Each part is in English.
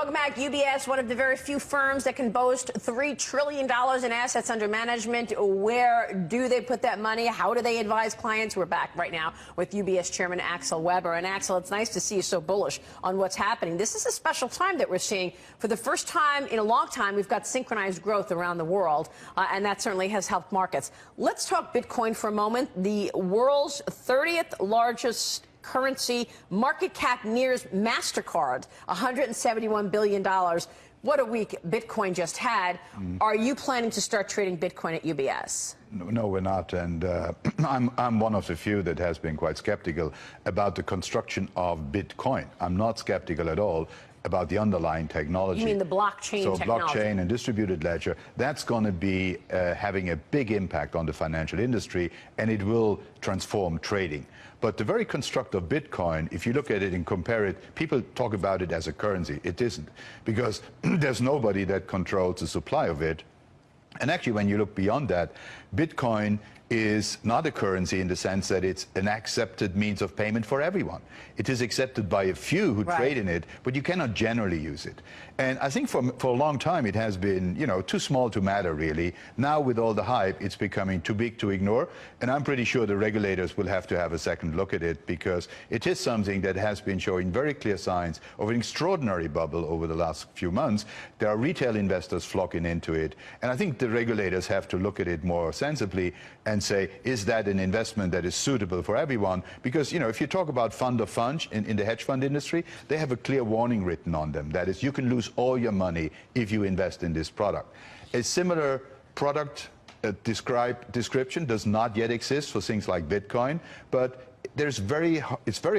talking about UBS, one of the very few firms that can boast $3 trillion in assets under management. Where do they put that money? How do they advise clients? We're back right now with UBS Chairman Axel Weber. And Axel, it's nice to see you so bullish on what's happening. This is a special time that we're seeing. For the first time in a long time, we've got synchronized growth around the world, and that certainly has helped markets. Let's talk Bitcoin for a moment. The world's 30th largest currency, market cap nears MasterCard, $171 billion. What a week Bitcoin just had. Are you planning to start trading Bitcoin at UBS? No, we're not. And I'm one of the few that has been quite skeptical about the construction of Bitcoin. I'm not skeptical at all about the underlying technology. You mean the blockchain technology? Blockchain and distributed ledger, that's going to be having a big impact on the financial industry, and it will transform trading. But the very construct of Bitcoin, if you look at it and compare it, people talk about it as a currency. It isn't, because there's nobody that controls the supply of it. And actually, when you look beyond that, Bitcoin is not a currency in the sense that it's an accepted means of payment for everyone. It is accepted by a few who trade in it, but you cannot generally use it. And I think for a long time it has been, too small to matter, really. Now with all the hype, it's becoming too big to ignore. And I'm pretty sure the regulators will have to have a second look at it, because it is something that has been showing very clear signs of an extraordinary bubble over the last few months. There are retail investors flocking into it. And I think the regulators have to look at it more sensibly and say, is that an investment that is suitable for everyone? Because, if you talk about fund of funds in the hedge fund industry, they have a clear warning written on them. That is, you can lose all your money if you invest in this product. A similar product description does not yet exist for things like Bitcoin, but it's very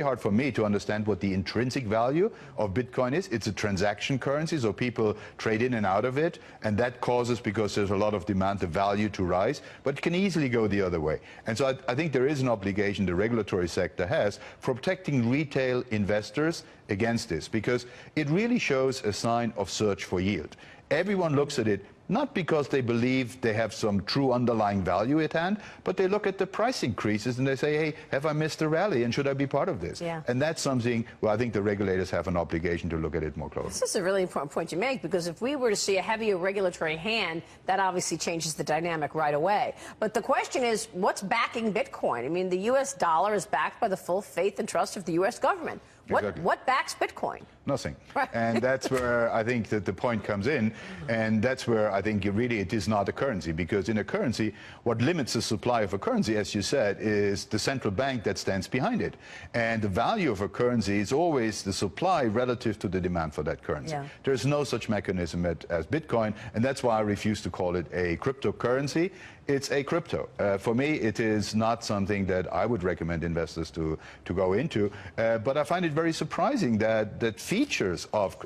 hard for me to understand what the intrinsic value of Bitcoin is. It's a transaction currency, so people trade in and out of it, and that causes, because there's a lot of demand, the value to rise, but it can easily go the other way. And so I think there is an obligation the regulatory sector has for protecting retail investors against this, because it really shows a sign of search for yield. Everyone looks at it not because they believe they have some true underlying value at hand, but they look at the price increases and they say, hey, have I missed a rally and should I be part of this? Yeah. And that's something where I think the regulators have an obligation to look at it more closely. This is a really important point you make, because if we were to see a heavier regulatory hand, that obviously changes the dynamic right away. But the question is, what's backing Bitcoin? I mean, the U.S. dollar is backed by the full faith and trust of the U.S. government. Exactly. What backs Bitcoin? Nothing. And that's where I think that the point comes in, and that's where I think it is not a currency, because in a currency, what limits the supply of a currency, as you said, is the central bank that stands behind it. And the value of a currency is always the supply relative to the demand for that currency. Yeah. There's no such mechanism as Bitcoin, and that's why I refuse to call it a cryptocurrency. It's a crypto. For me, it is not something that I would recommend investors to go into, but I find it very surprising that features of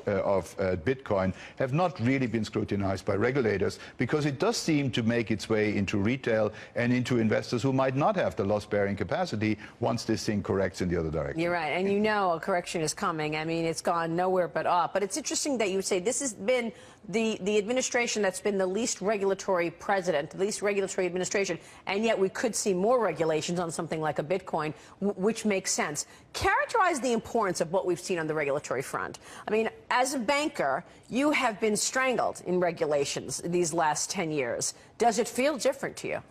Bitcoin have not really been scrutinized by regulators, because it does seem to make its way into retail and into investors who might not have the loss-bearing capacity once this thing corrects in the other direction. You're right, and a correction is coming. I mean, it's gone nowhere but up. But it's interesting that you say this has been the administration that's been the least regulatory president, the least regulatory administration, and yet we could see more regulations on something like a Bitcoin, which makes sense. Characterize the importance of what we've seen on the regulatory front. I mean, as a banker, you have been strangled in regulations these last 10 years. Does it feel different to you?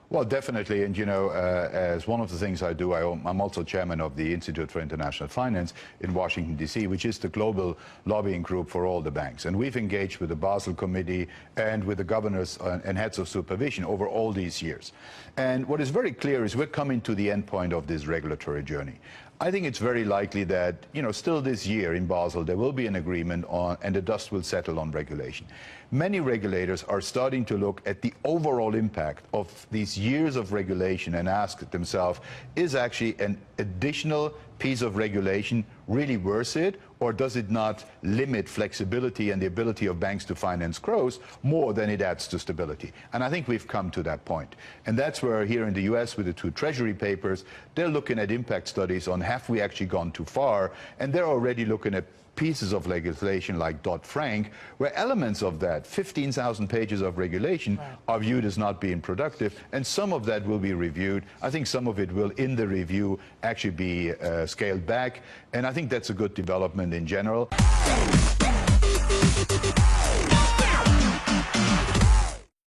Well, definitely. And, as one of the things I do, I'm also chairman of the Institute for International Finance in Washington, D.C., which is the global lobbying group for all the banks. And we've engaged with the Basel Committee and with the governors and heads of supervision over all these years. And what is very clear is we're coming to the end point of this regulatory journey. I think it's very likely that, still this year in Basel, there will be an agreement on, and the dust will settle on regulation. Many regulators are starting to look at the overall impact of these years of regulation and ask themselves, is actually an additional piece of regulation really worth it, or does it not limit flexibility and the ability of banks to finance growth more than it adds to stability? And I think we've come to that point. And that's where here in the US with the 2 Treasury papers, they're looking at impact studies on have we actually gone too far, and they're already looking at pieces of legislation like Dodd-Frank, where elements of that, 15,000 pages of regulation, are viewed as not being productive, and some of that will be reviewed. I think some of it will, in the review, actually be scaled back, and I think that's a good development in general.